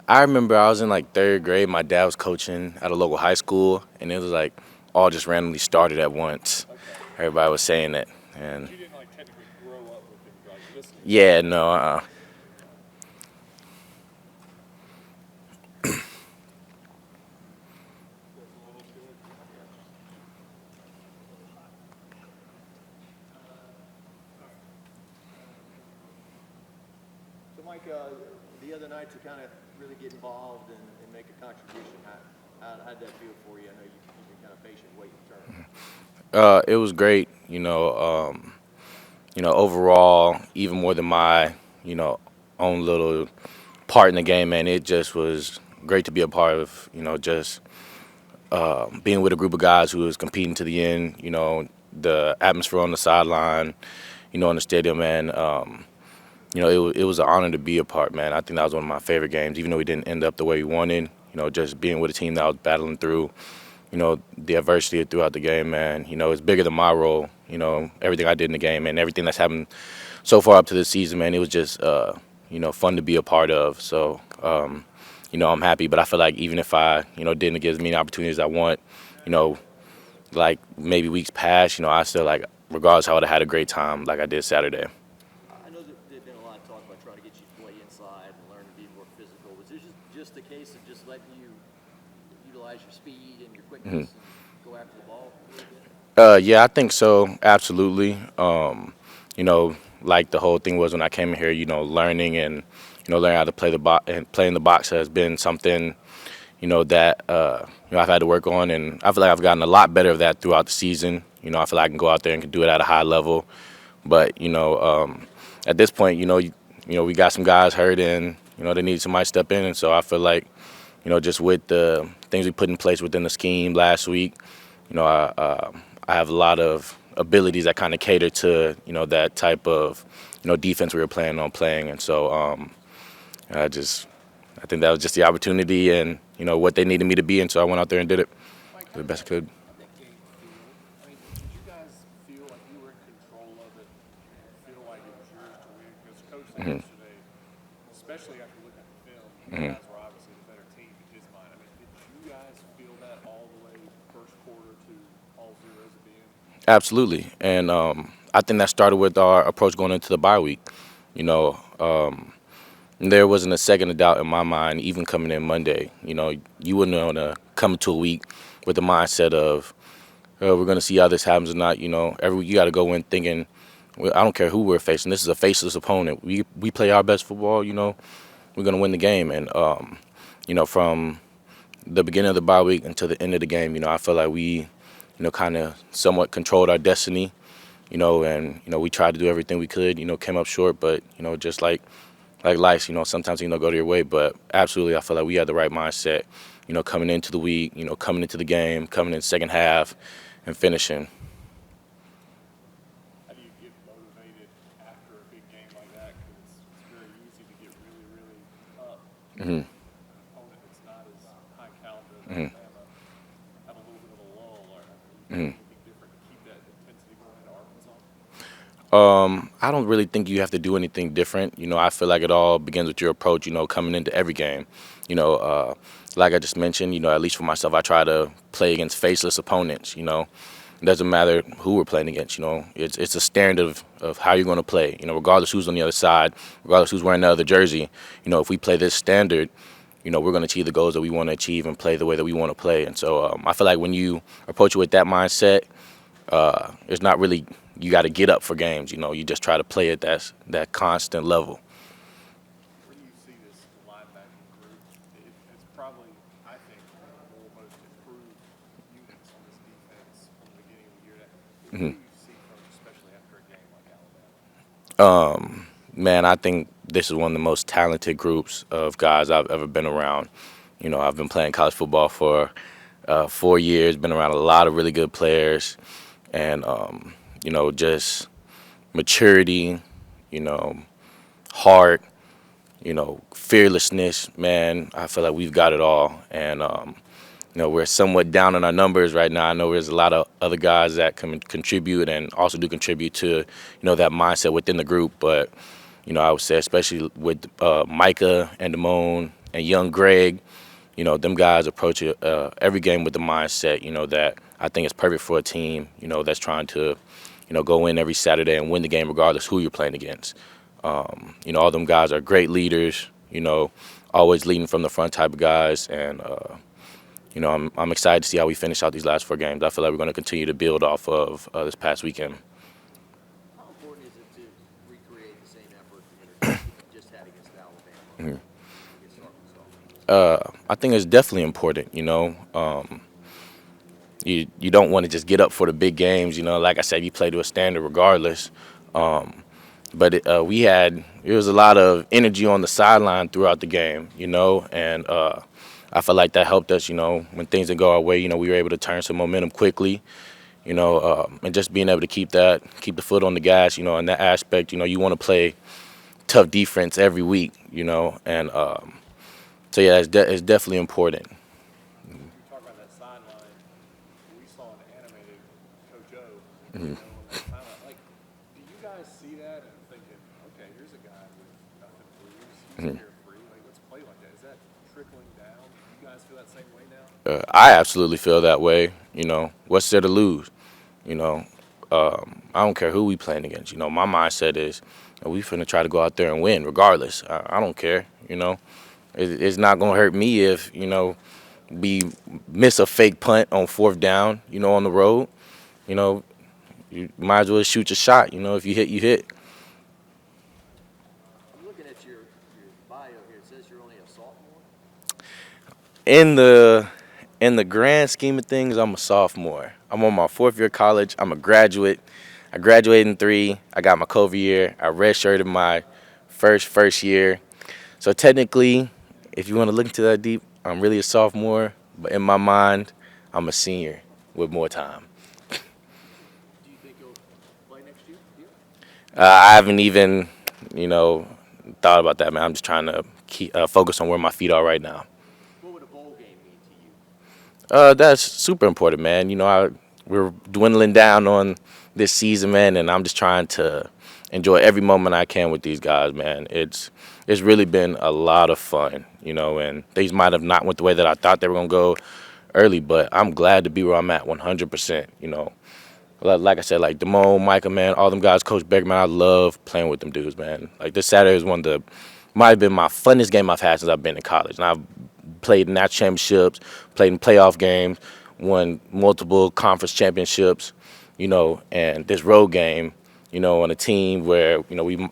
I remember I was in like third grade. My dad was coaching at a local high school, and it was like all just randomly started at once. Everybody was saying it, and yeah, no, So, Mike, the other night to kind of really get involved and make a contribution, how'd that feel for you? I know you've been kind of patient, waiting your turn. it was great. Overall, even more than my, own little part in the game, man. It just was great to be a part of. Just being with a group of guys who was competing to the end. The atmosphere on the sideline, in the stadium, man. It was an honor to be a part, man. I think that was one of my favorite games, even though we didn't end up the way we wanted. Just being with a team that was battling through, the adversity throughout the game, man. It's bigger than my role. Everything I did in the game and everything that's happened so far up to this season, man. It was just, fun to be a part of. So, I'm happy. But I feel like even if I, didn't get as many opportunities as I want, you know, like maybe weeks past, I still like, regardless, I would have had a great time like I did Saturday. I know that there's been a lot of talk about trying to get you to play inside and learn to be more physical. Was this just a case of just letting you utilize your speed and your quickness and go after the ball a little bit? Yeah, I think so. Absolutely. Like the whole thing was when I came here, learning and learning how to play the box and playing the box has been something, that I've had to work on, and I feel like I've gotten a lot better of that throughout the season. I feel like I can go out there and can do it at a high level, but at this point, we got some guys hurt and they need somebody to step in, and so I feel like just with the things we put in place within the scheme last week, I have a lot of abilities that kind of cater to that type of defense we were planning on playing, and so I just I think that was just the opportunity and what they needed me to be, and so I went out there and did it Mike, the best I could. how'd that game feel? I mean, did you guys feel like you were in control of it? Feel like it was yours to win? Because Coach said yesterday, especially after looking at the film, you guys were obviously the better team in his mind. I mean, did you guys feel that all the way first quarter to all zeros at the end? Absolutely, and I think that started with our approach going into the bye week. You know, there wasn't a second of doubt in my mind, even coming in Monday. You wouldn't want to come to a week with the mindset of we're going to see how this happens or not. Every week you got to go in thinking, well, I don't care who we're facing. This is a faceless opponent. We play our best football. We're going to win the game. And from the beginning of the bye week until the end of the game, I feel like we, kind of somewhat controlled our destiny. And we tried to do everything we could. Came up short, but just like life, sometimes go to your way. But absolutely, I feel like we had the right mindset. Coming into the week, coming into the game, coming in second half, and finishing. How do you get motivated after a big game like that? Because it's very easy to get really, really up. hmm An opponent that's not as high caliber as Bama have a little bit of a lull. Or hmm anything different to keep that intensity going into Arkansas? I don't really think you have to do anything different. I feel like it all begins with your approach. Coming into every game. Like I just mentioned. At least for myself, I try to play against faceless opponents. It doesn't matter who we're playing against. It's a standard of how you're going to play. Regardless who's on the other side, regardless who's wearing the other jersey. If we play this standard, we're going to achieve the goals that we want to achieve and play the way that we want to play. And so I feel like when you approach it with that mindset, it's not really you got to get up for games. You just try to play at that constant level. Where do you see this linebacking group? It's probably, I think, one of the most improved units on this defense from the beginning of the year. What do you see from, especially after a game like Alabama? Man, I think this is one of the most talented groups of guys I've ever been around. I've been playing college football for 4 years, been around a lot of really good players, and just maturity, you know, heart, fearlessness. Man, I feel like we've got it all, and we're somewhat down on our numbers right now. I know there's a lot of other guys that can contribute and also do contribute to that mindset within the group, but I would say especially with Micah and Damone, and young Greg, them guys approach it, every game with the mindset, that I think is perfect for a team, that's trying to, go in every Saturday and win the game regardless who you're playing against. All them guys are great leaders, always leading from the front type of guys. And, I'm excited to see how we finish out these last 4 games. I feel like we're going to continue to build off of this past weekend. How important is it to recreate the same effort that you just had against Alabama, against Arkansas? I think it's definitely important, You don't want to just get up for the big games, Like I said, you play to a standard regardless. But it was a lot of energy on the sideline throughout the game, and I felt like that helped us, when things didn't go our way, we were able to turn some momentum quickly, and just being able to keep the foot on the gas, in that aspect, you want to play tough defense every week, and so yeah, it's definitely important. You talk about that sideline. We saw an animated Coach O. Mm-hmm. On that sideline. Like, do you guys see that and thinking, okay, here's a guy with nothing to lose. He's carefree. Like, let's play like that. Is that trickling down? Do you guys feel that same way now? I absolutely feel that way. What's there to lose? I don't care who we playing against. My mindset is we finna try to go out there and win regardless. I don't care. It's not gonna hurt me if we miss a fake punt on 4th down. On the road. You might as well shoot your shot. If you hit, you hit. I'm looking at your bio here. It says you're only a sophomore. In the grand scheme of things, I'm a sophomore. I'm on my 4th year of college. I'm a graduate. I graduated in 3. I got my COVID year. I redshirted my first year. So technically, if you want to look into that deep, I'm really a sophomore. But in my mind, I'm a senior with more time. Do you think you'll play next year? I haven't even, thought about that, man. I'm just trying to focus on where my feet are right now. What would a bowl game mean to you? That's super important, man. We're dwindling down on this season, man, and I'm just trying to enjoy every moment I can with these guys, man. It's really been a lot of fun, and things might have not went the way that I thought they were going to go early, but I'm glad to be where I'm at 100%, Like I said, like Damone, Micah, man, all them guys, Coach Becker, man, I love playing with them dudes, man. Like this Saturday is might have been my funnest game I've had since I've been in college. And I've played in national championships, played in playoff games, won multiple conference championships, and this road game, on a team where, we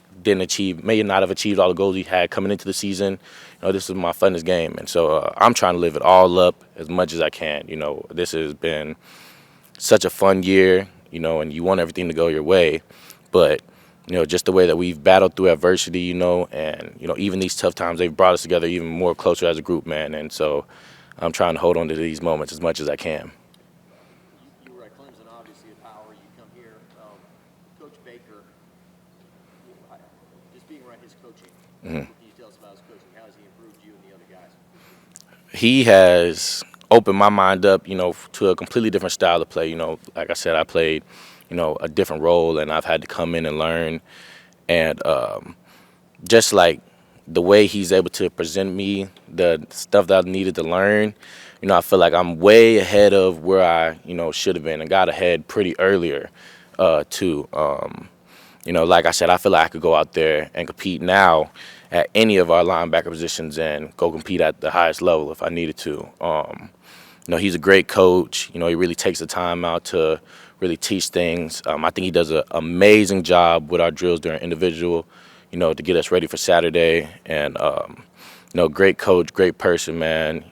may not have achieved all the goals we had coming into the season. This is my funnest game. And so I'm trying to live it all up as much as I can. This has been such a fun year, and you want everything to go your way. But, just the way that we've battled through adversity, and, even these tough times, they've brought us together even more closer as a group, man. And so I'm trying to hold on to these moments as much as I can. You were at Clemson, obviously a power. You come here. Coach Baker, just being around his coaching, what can you tell us about his coaching? How has he improved you and the other guys? He has opened my mind up, to a completely different style of play. Like I said, I played, a different role, and I've had to come in and learn. And just like the way he's able to present me the stuff that I needed to learn, I feel like I'm way ahead of where I, should have been, and got ahead pretty earlier, too. Like I said, I feel like I could go out there and compete now at any of our linebacker positions and go compete at the highest level if I needed to. He's a great coach. He really takes the time out to really teach things. I think he does an amazing job with our drills during individual, to get us ready for Saturday. And, great coach, great person, man.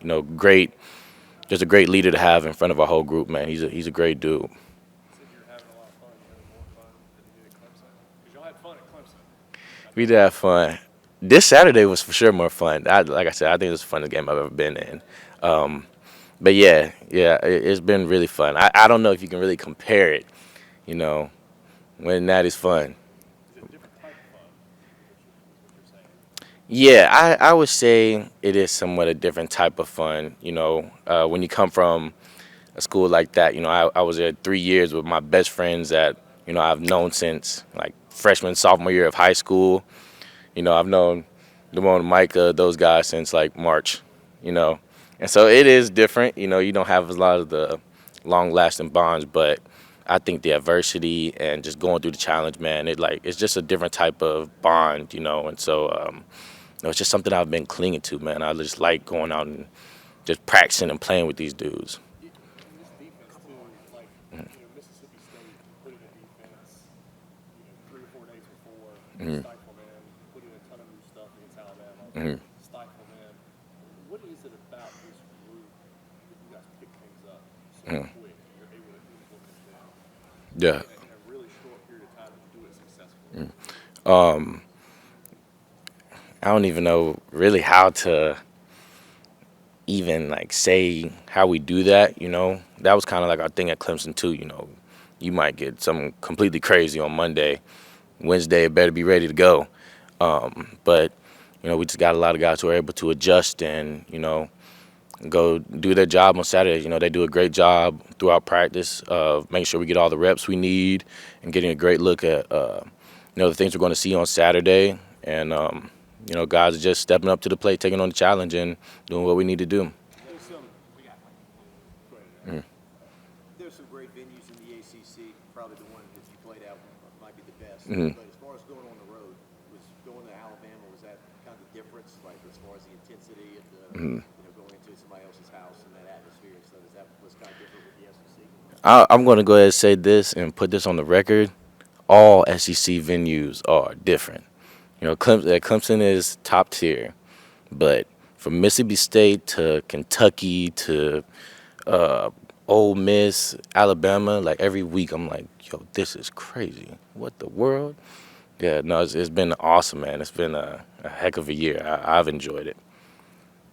Just a great leader to have in front of our whole group, man. He's a great dude. You said you're having a lot of fun. You having more fun than you did at Clemson? Because y'all had fun at Clemson. We did have fun. This Saturday was for sure more fun. Like I said, I think it was the funnest game I've ever been in. But yeah, it's been really fun. I don't know if you can really compare it, when that is fun. Is it a different type of fun? What you're saying? Yeah, I would say it is somewhat a different type of fun. When you come from a school like that, I was there 3 years with my best friends that, I've known since like freshman, sophomore year of high school. I've known known Micah, those guys since like March, you know, and so it is different. You know, you don't have a lot of the long-lasting bonds, but I think the adversity and just going through the challenge, man, it's just a different type of bond, you know, and so it's just something I've been clinging to, man. I just like going out and just practicing and playing with these dudes. And this defense too, like Mississippi State put in a defense, 3 or 4 days before, stifle them, put in a ton of new stuff against Alabama, stifle them. What is it about this group that you guys pick things up so quick? You're able to implement them Yeah. in a really short period of time and do it successfully. I don't even know really how to even like say how we do that, you know. That was kind of like our thing at Clemson too, you know. You might get something completely crazy on Monday. Wednesday, it better be ready to go. But you know, we just got a lot of guys who are able to adjust and, you know, go do their job on Saturday. You know, they do a great job throughout practice of making sure we get all the reps we need and getting a great look at, the things we're going to see on Saturday. And, guys are just stepping up to the plate, taking on the challenge and doing what we need to do. There's some there's some great venues in the ACC. Probably the one that you played out might be the best. But as far as going on the road, was going to Alabama, was that kind of the difference? Like as far as the intensity of the going into somebody else's house and that atmosphere and stuff, is that was kind of different with the SEC? I'm going to go ahead and say this and put this on the record. All SEC venues are different. You know, Clemson is top tier, but from Mississippi State to Kentucky to Ole Miss, Alabama, like every week I'm like, yo, this is crazy. What the world? Yeah, no, it's been awesome, man. It's been a heck of a year. I've enjoyed it.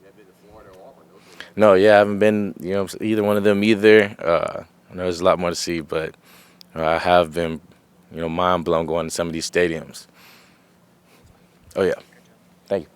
You have been to Florida or Auburn? Those are No, yeah, I haven't been, either one of them either. I know there's a lot more to see, but I have been, mind blown going to some of these stadiums. Oh, yeah. Thank you.